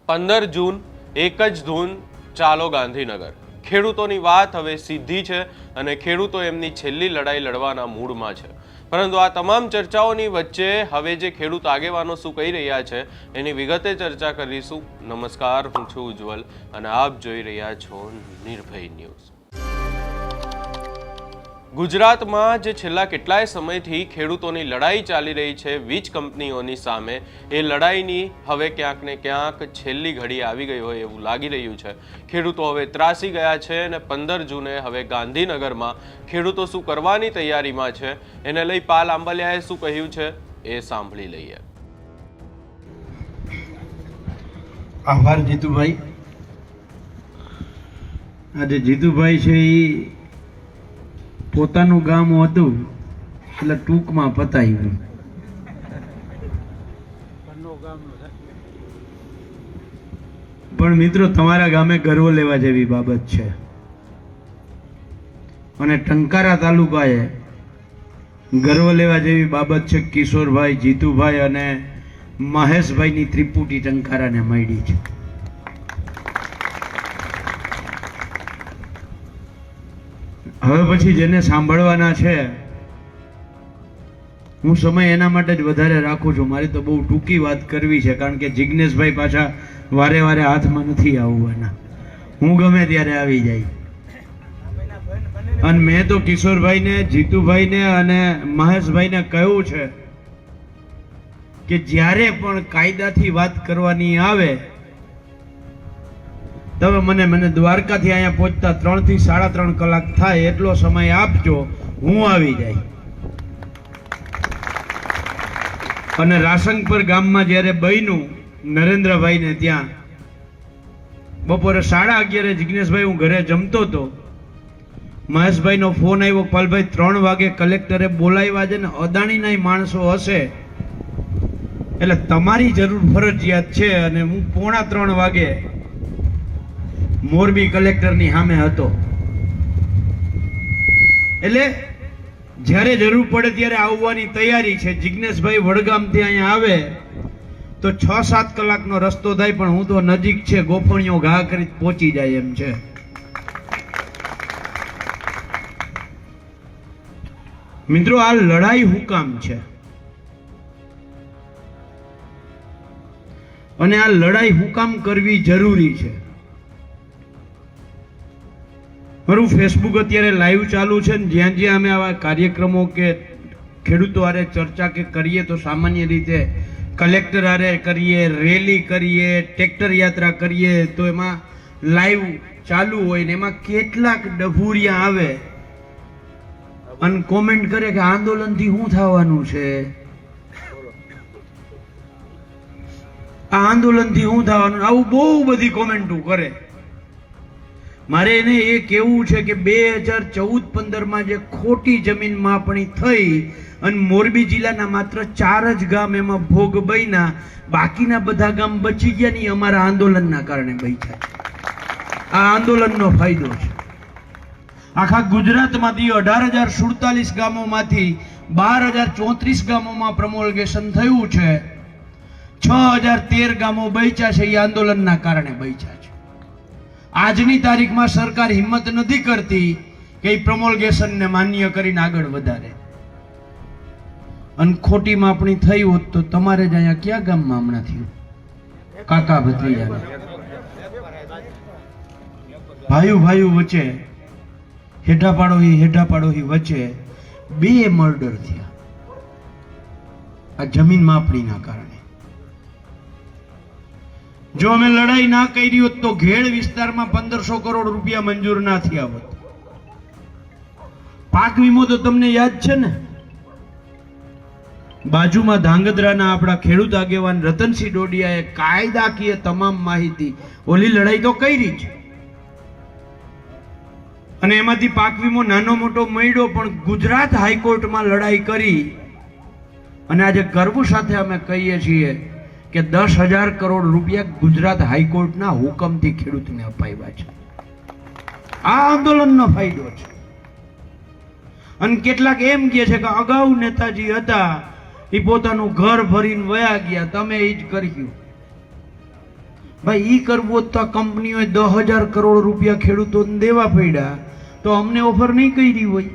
15 જૂન એક જ ધૂન ચાલો ગાંધીનગર. ખેડૂતોની વાત હવે સીધી છે અને ખેડૂતો એમની છેલ્લી લડાઈ લડવાના મૂડમાં છે. પરંતુ આ તમામ ચર્ચાઓની વચ્ચે હવે જે ખેડૂત આગેવાનો શું કહી રહ્યા છે એની વિગતે ચર્ચા કરીશું. નમસ્કાર, હું છું ઉજ્જવલ અને આપ જોઈ રહ્યા છો નિર્ભય ન્યૂઝ. ગુજરાતમાં જે છેલ્લા કેટલાય સમયથી ખેડૂતોની લડાઈ ચાલી રહી છે વીજ કંપનીઓની સામે, એ લડાઈની હવે ક્યાંક ને ક્યાંક છેલ્લી ઘડી આવી ગઈ હોય એવું લાગી રહ્યું છે. ખેડૂતો હવે ત્રાસી ગયા છે અને 15 જૂને હવે ગાંધીનગરમાં ખેડૂતો શું કરવાની તૈયારીમાં છે એને લઈ પાલ આંબલિયાએ શું કહ્યું છે એ સાંભળી લઈએ. આભાર જીતુભાઈ. આજે જીતુભાઈ છે એ પોતાનું ગામ હતું એટલે ટૂંકમાં પતાવ્યું. પણ મિત્રો, તમારા ગામે ગર્વ લેવા જેવી બાબત છે અને ટંકારા તાલુકાએ ગર્વ લેવા જેવી બાબત છે. કિશોરભાઈ, જીતુભાઈ અને મહેશભાઈની ત્રિપુટી ટંકારાને મળી છે. હવે પછી જેને સાંભળવાના છે, હું સમય એના માટે જ વધારે રાખું છું. મારી તો બહુ ટૂંકી વાત કરવી છે, કારણ કે જિજ્ઞેશભાઈ પાછા વારે વારે હાથમાં નથી આવવાના. હું ગમે ત્યારે આવી જાય. અને મેં તો કિશોરભાઈને, જીતુભાઈને અને મહેશભાઈને કહ્યું છે કે જ્યારે પણ કાયદાથી વાત કરવાની આવે તમે મને દ્વારકાથી અહીંયા પહોંચતા 3 થી 3.5 કલાક થાય એટલો સમય આપજો, હું આવી જાય. અને રાસંગપર ગામમાં જ્યારે બન્યું નરેન્દ્રભાઈને, ત્યાં બપોરે 11:30 જિજ્ઞેશભાઈ હું ઘરે જમતો હતો, મહેશભાઈનો ફોન આવ્યો, પાલભાઈ 3 વાગે કલેક્ટરે બોલાવ્યા છે ને અદાણીના માણસો હશે એટલે તમારી જરૂર ફરજિયાત છે. અને હું 2:45 વાગે મોરબી કલેક્ટરની સામે હતો. એટલે જ્યારે જરૂર પડે ત્યારે આવવાની તૈયારી છે. જિજ્ઞેશભાઈ વડગામથી અહીંયા આવે તો 6-7 કલાકનો રસ્તો થાય, પણ હું તો નજીક છે, ગોફણીઓ ઘા કરી પહોંચી જાય એમ છે. મિત્રો, આ લડાઈ હું કામ છે અને આ લડાઈ હું કામ કરવી જરૂરી છે. મારું ફેસબુક અત્યારે લાઈવ ચાલુ છે ને જ્યાં જ્યાં અમે આવા કાર્યક્રમો કે ખેડૂતો હારે ચર્ચા કે કરીએ તો સામાન્ય રીતે કલેક્ટર હારે કરીએ, રેલી કરીએ, ટ્રેક્ટર યાત્રા કરીએ તો એમાં લાઈવ ચાલુ હોય ને એમાં કેટલાક ડભુરિયા આવે અને કોમેન્ટ કરે કે આંદોલનથી શું થવાનું છે, આ આંદોલનથી શું થવાનું, આવું બહુ બધી કોમેન્ટો કરે. મારે એને એ કહેવું છે કે 2014-15માં જે ખોટી જમીન માપણી થઈ અને મોરબી જિલ્લાના માત્ર 4 જ ગામ એમાં ભોગ બન્યા, બાકીના બધા ગામ બચી ગયા નહીં, અમારા આંદોલનના કારણે બચ્યા. આ આંદોલનનો ફાયદો છે. આખા ગુજરાતમાંથી 18,047 ગામોમાંથી 12,034 ગામોમાં પ્રમોલ્ગેશન થયું છે. 6,013 ગામો બચ્યા છે, એ આંદોલનના કારણે બચ્યા છે. આજની તારીખમાં સરકાર હિંમત નથી કરતી કે પ્રમોલ્ગેશનને માન્ય કરીને આગળ વધારે. અને ખોટી માપણી થઈ હોત તો તમારે જ અહીંયા ક્યાં ગામમાં હમણાં થયું, કાકા ભત્રીજાને ભાઈઓ વચ્ચે હેઠા પાડોશી વચ્ચે 2 મર્ડર થયા આ જમીન માપણીના કારણે. જો અમે લડાઈ ના કરી હોત તો ઘેડ વિસ્તારમાં 1500 કરોડ રૂપિયા મંજૂર ના થયા હોત. પાક વીમો તો તમને યાદ છે ને, બાજુમાં ધાંગધ્રાના આપણા ખેડૂત આગેવાન રતનસિંહ ડોડિયાએ કાયદાકીય તમામ માહિતી ઓલી લડાઈ તો કરી છે અને એમાંથી પાક વીમો નાનો મોટો મળ્યો, પણ ગુજરાત હાઈકોર્ટમાં લડાઈ કરી અને આજે ગર્વ સાથે અમે કહીએ છીએ કે 10,000 કરોડ રૂપિયા ગુજરાત હાઈકોર્ટના હુકમથી ખેડૂતને અપાવ્યા છે. આ આંદોલનનો ફાયદો છે. અને કેટલાક એમ કહે છે કે અગાઉ નેતાજી હતા એ પોતાનું ઘર ભરીને વયા ગયા, તમે એ જ કર્યું. ભાઈ ઈ કરવું હોત તો આ કંપનીઓએ 10,000 કરોડ રૂપિયા ખેડૂતોને દેવા પડ્યા, તો અમને ઓફર નહીં કરી હોય.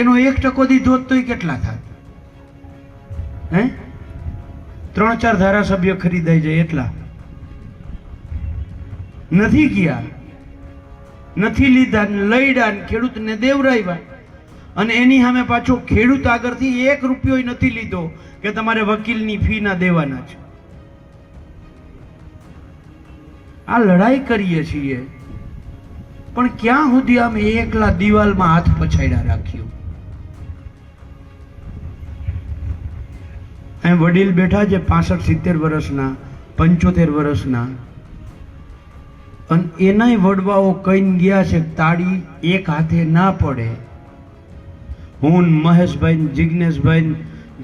એનો 1% દીધો હોત તો કેટલા થાત? હે 3-4 ધારાસભ્ય ખરીદાઈ જાય એટલા. નથી ગયા, નથી લીધા, લઈડા, ખેડૂતને દેવરાવ્યા. અને એની સામે પાછો ખેડૂત આગળથી 1 રૂપિયો નથી લીધો કે તમારે વકીલની ફી ના દેવાના છે. આ લડાઈ કરીએ છીએ, પણ ક્યાં સુધી આમ એકલા દિવાલમાં હાથ પછાડ્યા રાખ્યું? અહીં વડીલ બેઠા છે 65-70 વર્ષના, 75 વર્ષના, અને એનાય વડવાઓ કહીને ગયા છે તાળી એક હાથે ના પડે. હું મહેશભાઈ, જિજ્ઞેશભાઈ,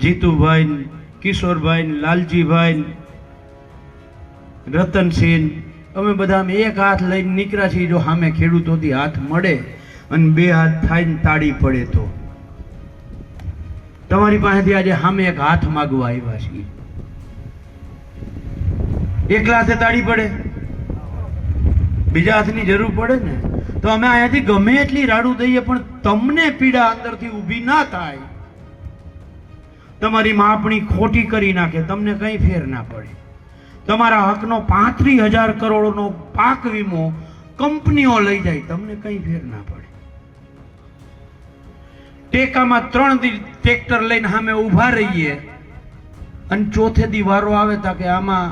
જીતુભાઈ, કિશોરભાઈ, લાલજીભાઈ, રતનસિંહ, અમે બધા એક હાથ લઈને નીકળ્યા છીએ. જો સામે ખેડૂતોથી હાથ મળે અને 2 હાથ થાય ને તાળી પડે તો તમારી પાસેથી આજે સામે એક હાથ માગવા આવ્યા છીએ. એકલા હાથે તાળી પડે, બીજા હાથની જરૂર પડે ને, તો અમે અહીંયાથી ગમે એટલી રાડું દઈએ પણ તમને પીડા અંદરથી ઊભી ના થાય. તમારી માપણી ખોટી કરી નાખે, તમને કંઈ ફેર ના પડે. તમારા હકનો 35,000 કરોડનો પાક વીમો કંપનીઓ લઈ જાય, તમને કંઈ ફેર ના પડે. ટેકામાં 3 દી ટ્રેક્ટર લઈને સામે ઊભા રહીએ અને ચોથે દી વારો આવે તા કે આમાં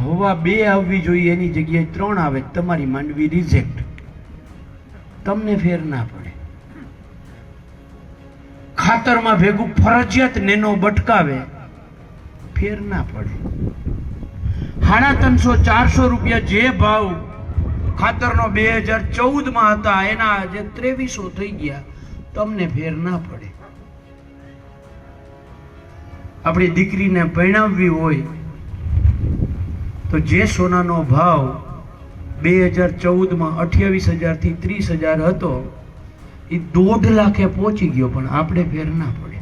હવા 2 આવવી જોઈએ એની જગ્યાએ 3 આવે, તમારી માંડવી રિજેક્ટ, તમને ફેર ના પડે. ખાતરમાં ભેગું ફરજિયાત નેનો બટકાવે, ફેર ના પડે. 350-400 રૂપિયા જે ભાવ ખાતરનો 2014માં હતા એના આજે 2300 થઈ ગયા, તમને ફેર ના પડે. આપણી દીકરીને પરણાવવી હોય તો જે સોનાનો ભાવ 2014માં 28,000 થી 30,000 હતો એ 1.5 લાખે પહોંચી ગયો, પણ આપણે ફેર ના પડે.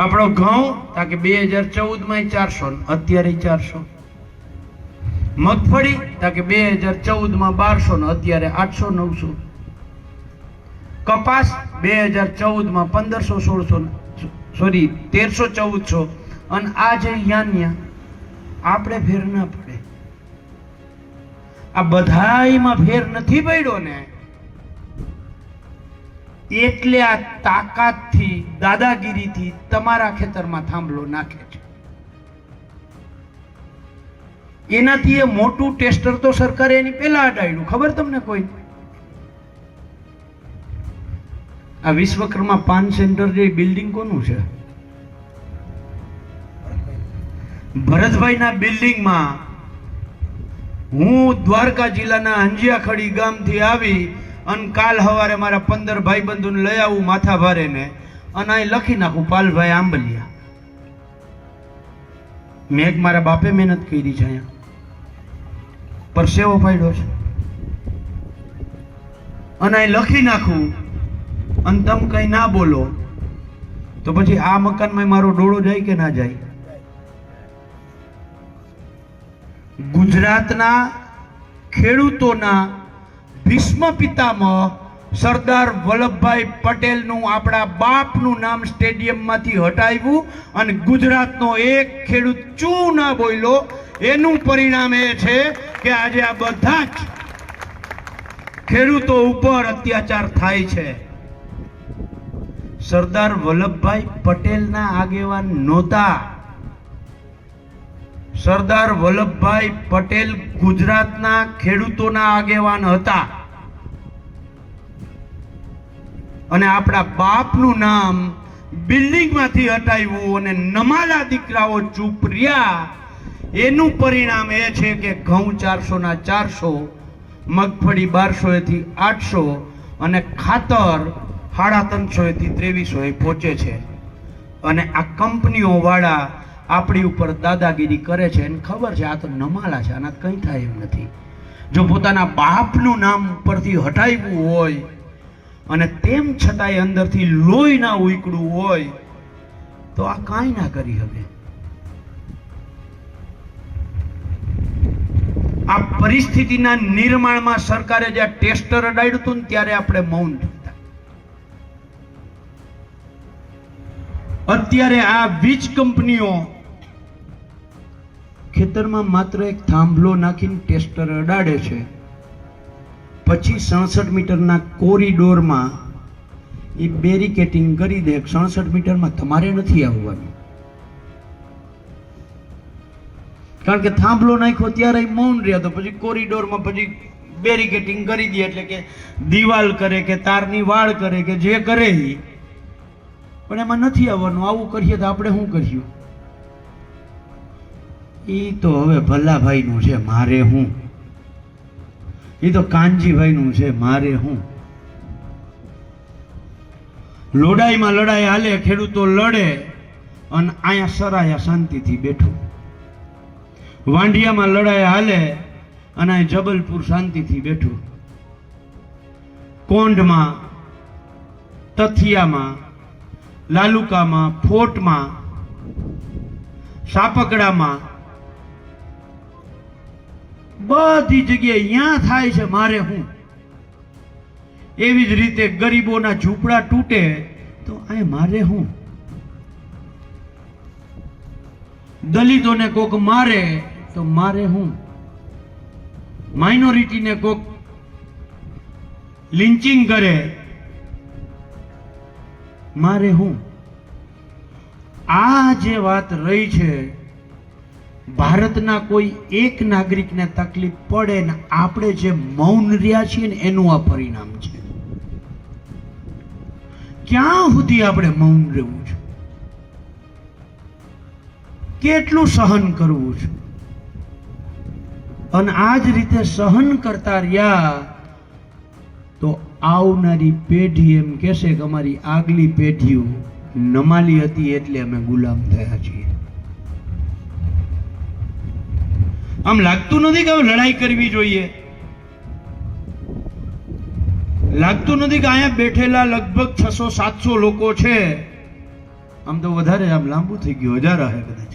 આપણો ઘઉં તાકે 2014માં 400, અત્યારે 400. મગફળી તાકે 2014માં 1200 ને અત્યારે 800-900. કપાસ 2014માં 1500-1600, સોરી 1300-1400, અને આજે યાન્યા આપણે ફેર ના પડે. આ બધાયમાં ફેર નથી પડ્યો ને, એટલે આ તાકાતથી, દાદાગીરીથી તમારા ખેતરમાં થાંભલો નાખે છે. એનાથી એ મોટું ટેસ્ટર તો સરકારે એની પહેલા હટાવ્યું, ખબર તમને કોઈ? આ વિશ્વકર્મા પાન સેન્ટર જે બિલ્ડિંગ કોનું છે? ભરતભાઈના બિલ્ડિંગમાં હું દ્વારકા જિલ્લાના હંજિયાખડી ગામથી આવી અને કાલ સવારે મારા 15 ભાઈબંધોને લઈ આવું માથા ભારે ને, અને અહીં લખી નાખું પાલભાઈ આંબલિયા. મેં મારા બાપે મહેનત કરી છે, અહીંયા પરસેવો પાડ્યો છે, અને અહીં લખી નાખું અને તમે કઈ ના બોલો તો પછી આ મકાનમાં મારો ડોળો જાય કે ના જાય? ગુજરાતના ખેડૂતોના ભીષ્મ પિતામહ સરદાર વલ્લભભાઈ પટેલનું, આપણા બાપનું નામ સ્ટેડિયમમાંથી હટાવ્યું અને ગુજરાતનો એક ખેડૂત ચૂ ના બોલ્યો. એનું પરિણામ એ છે કે આજે આ બધા જ ખેડૂતો ઉપર અત્યાચાર થાય છે. સરદાર વલ્લભભાઈ પટેલના આગેવાન નહોતા. સરદાર વલ્લભભાઈ પટેલ ગુજરાતના ખેડૂતોના આગેવાન હતા, અને આપણા બાપનું નામ બિલ્ડિંગમાંથી હટાવ્યું અને નમાલા દીકરાઓ ચૂપ રહ્યા. એનું પરિણામ એ છે કે ઘઉં 400 ના 400, મગફળી 1200 થી 800 અને ખાતર 350 થી 2300 પહોંચે છે. અને આ કંપનીઓ વાળા આપણી ઉપર દાદાગીરી કરે છે. એને ખબર છે આ તો નમાલા છે, આના કંઈ થાય એમ નથી. જો પોતાના બાપનું નામ ઉપરથી હટાવ્યું હોય અને તેમ છતાંય અંદરથી લોહી ના ઉકળ્યું હોય તો આ કાંઈ ના કરી શકે. આ પરિસ્થિતિના નિર્માણમાં સરકારે જે ટેસ્ટર અડાડ્યું હતું ને ત્યારે આપણે મૌન થતા. અત્યારે આ વીજ કંપનીઓ ખેતરમાં માત્ર એક થાંભલો નાખીને ટેસ્ટર અડાડે છે, પછી 66 મીટરના કોરિડોરમાં એ બેરિકેટિંગ કરી દે. 66 મીટરમાં તમારે નથી આવવાનું, કારણ કે થાંભલો નાખ્યો ત્યારે મૌન રહ્યા, તો પછી કોરિડોરમાં પછી બેરિકેટિંગ કરી દે, એટલે કે દિવાલ કરે કે તારની વાળ કરે કે જે કરે એ, પણ એમાં નથી આવવાનું. આવું કરીએ તો આપણે શું કર્યું? એ તો હવે ભલાભાઈનું છે, મારે હું? એ તો કાનજીભાઈનું છે, મારે હું? લોડાઈમાં લડાઈ હાલે, ખેડૂતો લડે, અને અહીંયા સરાયા શાંતિથી બેઠું. વાંઢિયામાં લડાઈ હાલે અને અહીં જબલપુર શાંતિથી બેઠું. કોંઢમાં, તથિયામાં, લાલુકામાં, ફોટમાં, સાપકડામાં, બધી જગ્યાએ અહીંયા થાય છે, મારે હું? એવી જ રીતે ગરીબોના ઝૂંપડા તૂટે તો અહીં મારે હું? દલિતોને કોક મારે તો મારે હું? માઇનોરિટીને કોક લિંચિંગ કરે, મારે હું? આ જે વાત રહી છે, ભારતના કોઈ એક નાગરિકને તકલીફ પડે ને આપણે જે મૌન રહ્યા છીએ ને એનું આ પરિણામ છે. ક્યાં સુધી આપણે મૌન રહેવું છે? કેટલું સહન કરવું છે? અને આ જ રીતે સહન કરતા રહ્યા તો આવનારી પેઢી એમ કહેશે કે અમારી આગલી પેઢીઓ નમાલી હતી એટલે અમે ગુલામ થયા છીએ. આમ લાગતું નથી કે લડાઈ કરવી જોઈએ? લાગતું નથી કે અહીંયા બેઠેલા લગભગ 600-700 લોકો છે, આમ તો વધારે, આમ લાંબુ થઈ ગયું, 1000 હશે કદાચ.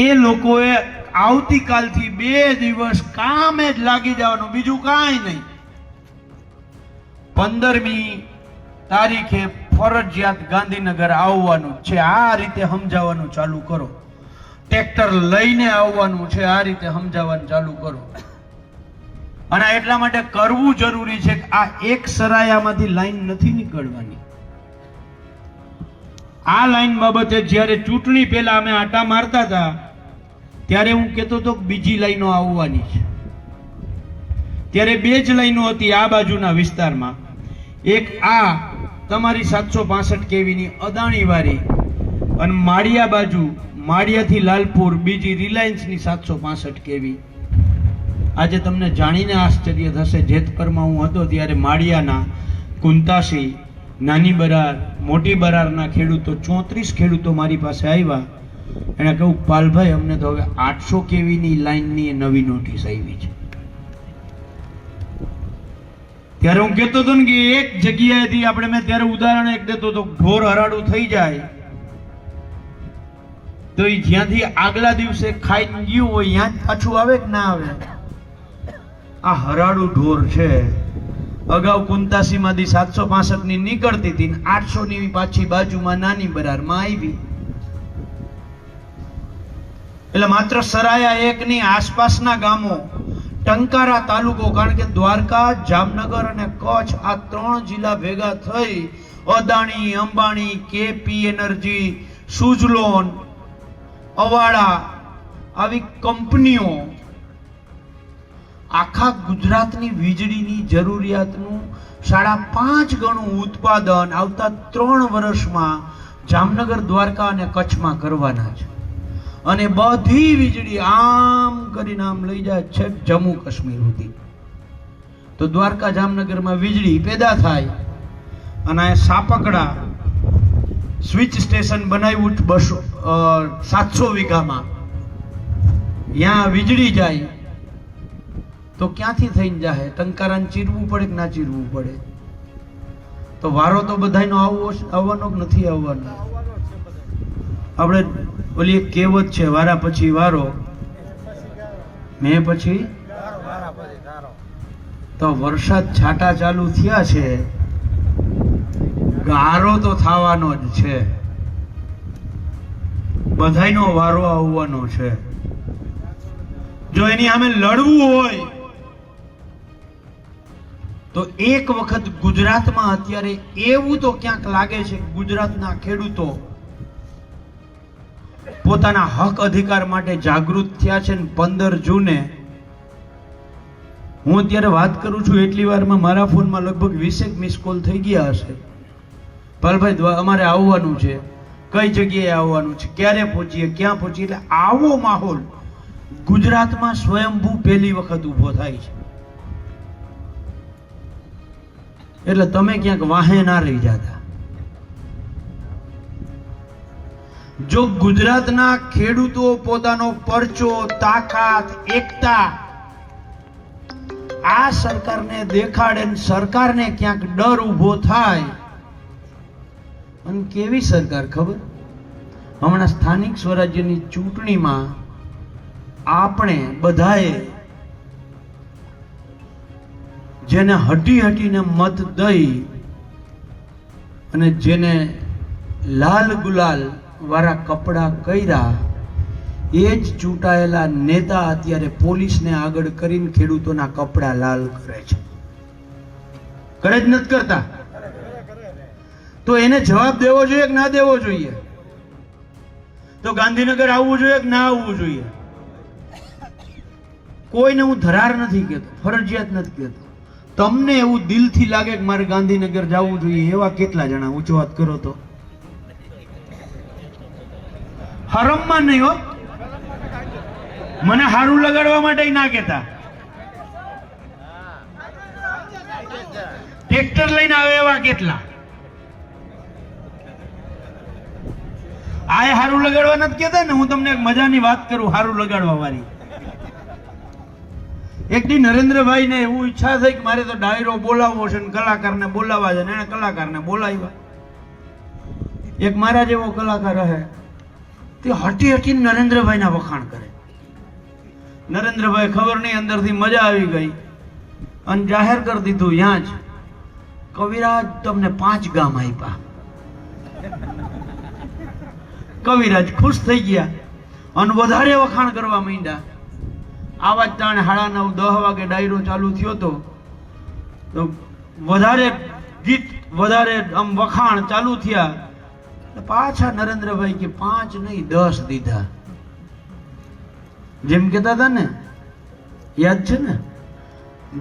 એ લોકોએ આવતીકાલથી 2 દિવસ કામે જ લાગી જવાનું, બીજું કાંઈ નહીં. 15મી તારીખે ફરજિયાત ગાંધીનગર આવવાનું છે. આ રીતે સમજાવવાનું ચાલુ કરો. ટ્રેક્ટર લઈને આવવાનું છે, આ રીતે સમજાવવાનું ચાલુ કરો. અને એટલા માટે કરવું જરૂરી છે કે આ એક સરાયામાંથી લાઈન નથી નીકળવાની. આ લાઈન બાબતે જ્યારે ચૂંટણી પહેલા અમે આટા મારતા હતા ત્યારે હું કહેતો હતો કે બીજી લાઈનો આવવાની છે. ત્યારે 2 જ લાઈનો હતી આ બાજુના વિસ્તારમાં. એક આ તમારી 765 કેવીની અદાણી વાળી, અને માળિયા બાજુ, માળિયાથી લાલપુર બીજી રિલાયન્સની 765 કેવી. આજે તમને જાણીને આશ્ચર્ય થશે, જેતપરમાં હું હતો ત્યારે માળિયાના, કુંતાસી, નાની બરાર, મોટી બરારના ખેડૂતો 34 ખેડૂતો મારી પાસે આવ્યા. એને કહ્યું, પાલભાઈ અમને તો હવે 800 કેવીની લાઈનની નવી નોટિસ આવી છે. ત્યારે હું કહેતો હતો ને કે એક જગ્યાએથી આપણે, મેં ત્યારે ઉદાહરણ એક દેતો હતો, ઢોર હરાડું થઈ જાય તો એ જ્યાંથી આગલા દિવસે ખાઈને ગયું હોય ત્યાં જ પાછું આવે કે ના આવે? આ હરાડું ઢોર છે. અગાઉ કુંતાસીમાંથી 765 ની નીકળતી હતી, 800 ની પાછી બાજુમાં નાની બરારમાં આવી. એટલે માત્ર સરાયા એકની આસપાસના ગામો, ટંકારા તાલુકો, કારણ કે દ્વારકા, જામનગર અને કચ્છ આ 3 જિલ્લા ભેગા થઈ અદાણી, અંબાણી, કેપી એનર્જી, સુઝલોન, અવાડા આવી કંપનીઓ આખા ગુજરાતની વીજળીની જરૂરિયાતનું 5.5 ગણું ઉત્પાદન આવતા 3 વર્ષમાં જામનગર, દ્વારકા અને કચ્છમાં કરવાના છે. અને બધી વીજળી આમ કરીને આમ લઈ જાય છે જમ્મુ કાશ્મીર સુધી. તો દ્વારકા, જામનગરમાં વીજળી પેદા થાય. અને આ સાપકડા સ્વિચ સ્ટેશન બનાવ્યું 700 વીઘામાં, ત્યાં વીજળી જાય તો ક્યાંથી થઈને જાય? ટંકારાને ચીરવું પડે કે ના ચીરવું પડે? તો વારો તો બધાયનો આવવાનો કે નથી આવવાનો? આપણે ઓલી એક કહેવત છે, વારા પછી વારો, મેં પછી. તો વરસાદ છાંટા ચાલુ થયા છે, ગારો તો થવાનો જ છે, બધાયનો વારો આવવાનો છે. જો એની સામે લડવું હોય તો એક વખત ગુજરાતમાં અત્યારે એવું તો ક્યાંક લાગે છે ગુજરાતના ખેડૂતો પોતાના હક અધિકાર માટે જાગૃત થયા છે ને 15 જૂને હું અત્યારે વાત કરું છું એટલી વારમાં મારા ફોનમાં લગભગ 20 મિસ કોલ થઈ ગયા હશે. પાલભાઈ અમારે આવવાનું છે, કઈ જગ્યાએ આવવાનું છે, ક્યારે પહોંચીએ, ક્યાં પહોંચીએ. એટલે આવો માહોલ ગુજરાતમાં સ્વયંભૂ પહેલી વખત ઊભો થાય છે. એટલે તમે ક્યાંક વાહે ના રહી જતા. જો ગુજરાતના ખેડૂતો પોતાનો પરચો, તાકાત, એકતા આ સરકારને દેખાડે ને સરકારને ક્યાંક ડર ઊભો થાય. અને કેવી સરકાર ખબર? હમણાં સ્થાનિક સ્વરાજ્યની ચૂંટણીમાં આપણે બધાએ જેને હટી હટીને મત દઈ અને જેને લાલ ગુલાલ વાળા કપડા કર્યા એ જ ચૂંટાયેલા નેતા અત્યારે પોલીસને આગળ કરીને ખેડૂતોના કપડા લાલ કરે છે. કરે જ નથી કરતા? તો એને જવાબ દેવો જોઈએ કે ના દેવો જોઈએ? તો ગાંધીનગર આવવું જોઈએ કે ના આવવું જોઈએ? કોઈને હું ધરાર નથી કહેતો, ફરજિયાત નથી કહેતો. તમને એવું દિલથી લાગે કે મારે ગાંધીનગર જવું જોઈએ એવા કેટલા જણા ઊંચો વાત કરો તો? હરમમાં નહીં હો, મને હારું લગાડવા માટે ના કહેતા. ટ્રેક્ટર લઈને આવે એવા કેટલા? આ હારું લગાડવા નથી કહેતા ને. હું તમને એક મજાની વાત કરું હારું લગાડવા વાળી. એક દી નરેન્દ્રભાઈ ને એવું ઈચ્છા થઈ કે મારે તો ડાયરો બોલાવવો છે ને કલાકારને બોલાવવા છે ને એને કલાકારને બોલાવ્યા. એક મારા જેવો કલાકાર રહે તે હટી હટીને નરેન્દ્રભાઈના વખાણ કરે. નરેન્દ્રભાઈ ખબર નહીં અંદરથી મજા આવી ગઈ અને જાહેર કરી દીધું ત્યાં જ કવિરાજ તમને 5 ગામ આપ્યા. કવિરાજ ખુશ થઈ ગયા અને વધારે વખાણ કરવા માંડ્યા. આવા જ ટાણે 9:30-10 વાગે ડાયરો ચાલુ થયો તો વધારે ગીત, વધારે આમ વખાણ ચાલુ થયા. પાછા નરેન્દ્રભાઈ કે 5 નહીં 10 દીધા. જેમ કહેતા હતા ને, યાદ છે ને,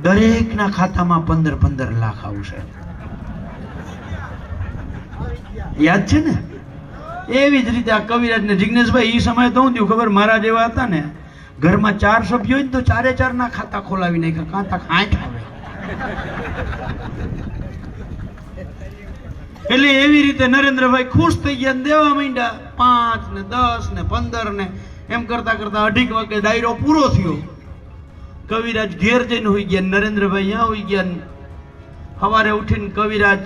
દરેકના ખાતામાં 15-15 લાખ આવશે. યાદ છે ને? એવી જ રીતે આ કવિરાજ ને જિગ્નેશભાઈ એ સમયે તો શું થયું ખબર? મારા જેવા હતા ને, ઘરમાં 4 સભ્યો હોય ને તો 4 ના ખાતા ખોલાવી નાખ્યા. કાંતા આઠ આવે. એટલે એવી રીતે નરેન્દ્રભાઈ ખુશ થઈ ગયા ને દેવા માંડ્યા. 5 ને 10 ને 15 ને એમ કરતા કરતા 2:30 વાગે ડાયરો પૂરો થયો. કવિરાજ ઘેર જઈને હોઈ ગયા, નરેન્દ્રભાઈ ત્યાં હોઈ ગયા. સવારે ઉઠીને કવિરાજ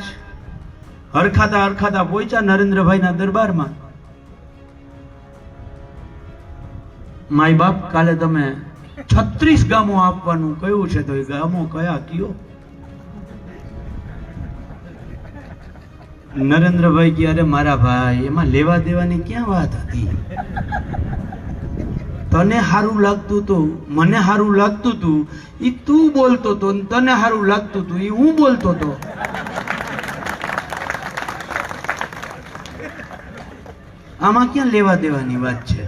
હરખાતા હરખાતા પહોંચ્યા નરેન્દ્રભાઈના દરબારમાં. માય બાપ, કાલે તમે 36 ગામો આપવાનું કહ્યું છે, તો એ ગામો કયા કયો? નરેન્દ્રભાઈ કે અરે મારા ભાઈ, એમાં લેવા દેવાની ક્યાં વાત હતી? તને સારું લાગતું હતું, મને સારું લાગતું હતું, એ તું બોલતો હતો, તને સારું લાગતું હતું એ હું બોલતો હતો. આમાં ક્યાં લેવા દેવાની વાત છે?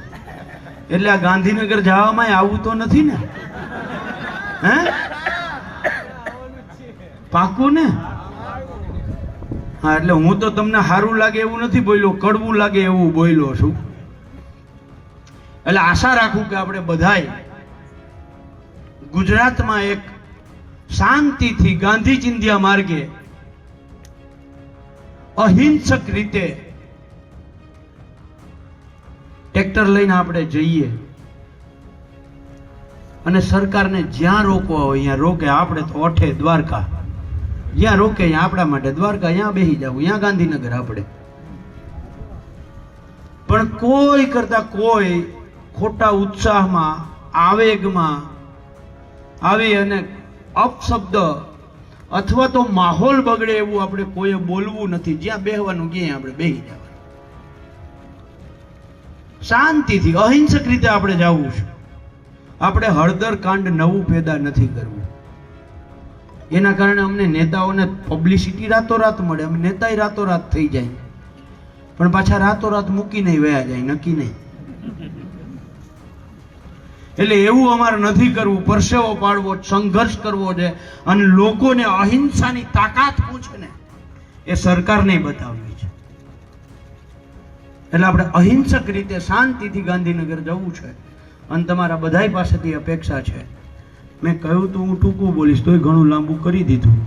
એટલે આ ગાંધીનગર જવામાં આવું તો નથી ને? હે, પાકું ને? હા, એટલે હું તો તમને સારું લાગે એવું નથી બોલ્યો, કડવું લાગે એવું બોલ્યો છું. એટલે આશા રાખું કે આપણે બધાય ગુજરાતમાં એક શાંતિથી ગાંધી ચિંધ્યા માર્ગે અહિંસક રીતે ટ્રેક્ટર લઈને આપણે જઈએ અને સરકારને જ્યાં રોકવા હોય ત્યાં રોકે. આપણે તો અઠે દ્વારકા જ્યાં રોકે ત્યાં આપણા માટે દ્વારકા, ત્યાં બેસી જવું, ત્યાં ગાંધીનગર આપણે. પણ કોઈ કરતા કોઈ ખોટા ઉત્સાહમાં, આવેગમાં આવી અને અપશબ્દ અથવા તો માહોલ બગડે એવું આપણે કોઈએ બોલવું નથી. જ્યાં બેહવાનું ક્યાંય આપણે બેસી જવાનું, શાંતિથી અહિંસક રીતે આપણે જવું છે. આપણે હળદર કાંડ નવું પેદા નથી કરવું. એના કારણે અમને નેતાઓને પબ્લિસિટી રાતોરાત મળે, અમે નેતાય રાતોરાત થઈ જાય, પણ પાછા રાતોરાત મૂકી નહીં વયા જાય, નક્કી નહીં. એટલે એવું અમારે નથી કરવું. પરસેવો પાડવો, સંઘર્ષ કરવો છે. અને લોકોને અહિંસાની તાકાત શું છે ને એ સરકારને બતાવવી છે. એટલે આપણે અહિંસક રીતે શાંતિથી ગાંધીનગર જવું છે. અને તમારા બધાય પાસેથી અપેક્ષા છે. મેં કહ્યું તો હું ટૂંકું બોલીશ, તોય ઘણું લાંબુ કરી દીધું.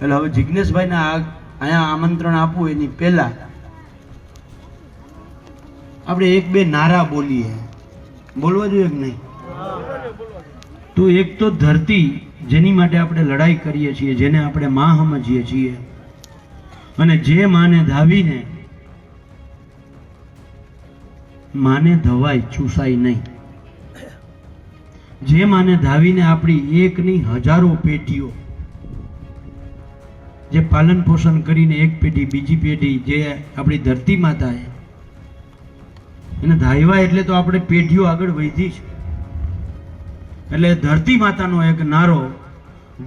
એટલે હવે જિજ્ઞેશભાઈને અહીંયા આમંત્રણ આપવું એની પહેલા આપણે એક બે નારા બોલીએ. બોલવા જોઈએ કે નહીં? તો એક તો ધરતી, જેની માટે આપણે લડાઈ કરીએ છીએ, જેને આપણે માં સમજીએ છીએ, અને જે માને ધાવીને માને ધવાય, ચૂસાય નહીં. જે માને ધાવીને આપણી એક નહીં હજારો પેઢીઓ જે પાલન પોષણ કરીને એક પેઢી બીજી પેઢી જે આપણી ધરતી માતા એને ધાવ્યા, એટલે તો આપણે પેઢીઓ આગળ વધી છે. એટલે ધરતી માતાનો એક નારો,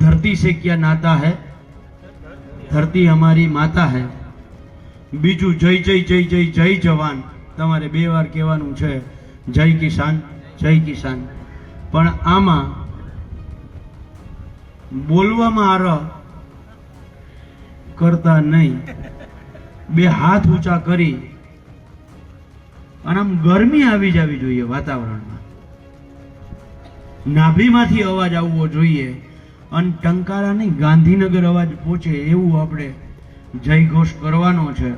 ધરતી સે ક્યા નાતા હૈ, ધરતી હમારી માતા હૈ. બીજું જય જય જય જય જય જવાન, તમારે 2 વાર કહેવાનું છે, જય કિસાન જય કિસાન. પણ આમાં બોલવામાં આર કરતા નહીં, 2 હાથ ઊંચા કરી અને આમ ગરમી આવી જવી જોઈએ વાતાવરણમાં, નાભીમાંથી અવાજ આવવો જોઈએ. અને ટંકારા નહીં, ગાંધીનગર અવાજ પહોંચે એવું આપણે જય ઘોષ કરવાનો છે.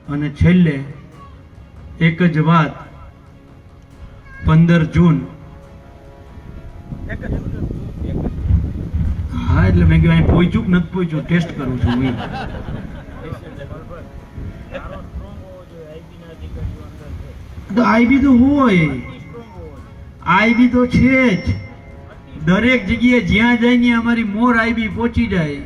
અને છેલ્લે એક જ વાત, 15 જૂન, હા એટલે મેં કીધું પહોંચ્યું કે નથી પહોંચ્યું, ટેસ્ટ કરું છું હું. તો આઈબી તો હોય, આઈબી તો છે જ દરેક જગ્યાએ, જ્યાં જઈને અમારી મોર આઈબી પહોંચી જાય.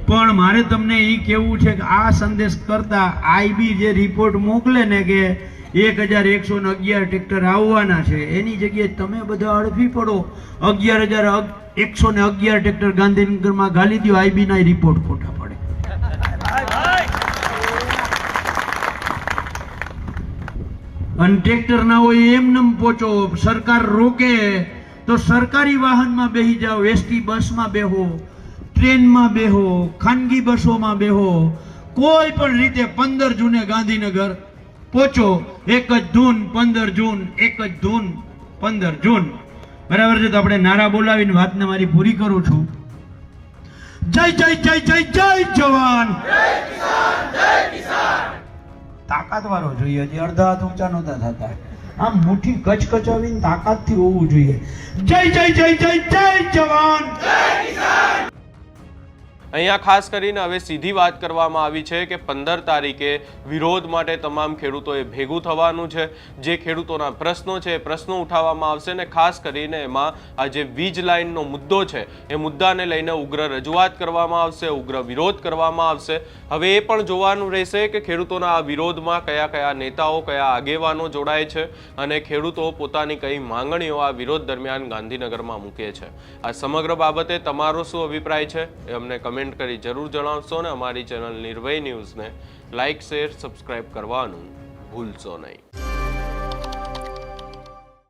પણ મારે તમને એ કહેવું છે કે આ સંદેશ કરતા આઈબી જે રિપોર્ટ મોકલે ને કે 1111 ટ્રેક્ટર આવવાના છે, એની જગ્યાએ તમે બધા અડફી પડો, 11,111 ટ્રેક્ટર ગાંધીનગરમાં ગાલી દો, આઈબી ના રિપોર્ટ ખોટા પડે. અને ટ્રેક્ટર ના હોય એમનેમ પહોંચો, સરકાર રોકે તો સરકારી વાહનમાં બેસી જાઓ, એસટી બસમાં બેહો, ટ્રેનમાં બેહો, ખાનગી બસોમાં બેહો, કોઈ પણ રીતે 15 જૂને ગાંધીનગર પહોંચો. એક જ ધૂન 15 જૂન, એક જ ધૂન 15 જૂન. બરાબર છે? તો આપણે નારા બોલાવીને વાતને મારી પૂરી કરું છું. જય જય જય જય જય જવાન, તાકાત વાળો જોઈએ. હજી અડધા હાથ ઊંચા નહોતા થતા, આમ મુઠ્ઠી કચકચાવીને તાકાતથી હોવું જોઈએ. જય જય જય જય જય જવાન. અહીંયા ખાસ કરીને હવે સીધી વાત કરવામાં આવી છે કે 15 તારીખે વિરોધ માટે તમામ ખેડૂતોએ ભેગું થવાનું છે. જે ખેડૂતોના પ્રશ્નો છે એ પ્રશ્નો ઉઠાવવામાં આવશે ને ખાસ કરીને એમાં આ જે વીજ લાઇનનો મુદ્દો છે એ મુદ્દાને લઈને ઉગ્ર રજૂઆત કરવામાં આવશે, ઉગ્ર વિરોધ કરવામાં આવશે. હવે એ પણ જોવાનું રહેશે કે ખેડૂતોના આ વિરોધમાં કયા કયા નેતાઓ, કયા આગેવાનો જોડાય છે અને ખેડૂતો પોતાની કઈ માંગણીઓ આ વિરોધ દરમિયાન ગાંધીનગરમાં મૂકે છે. આ સમગ્ર બાબતે તમારો શું અભિપ્રાય છે એ અમને કમેન્ટ કરી જરૂર જણાવશો ને અમારી ચેનલ નિર્ભય ન્યૂઝને લાઇક, શેર, સબસ્ક્રાઇબ કરવાનું ભૂલશો નહીં.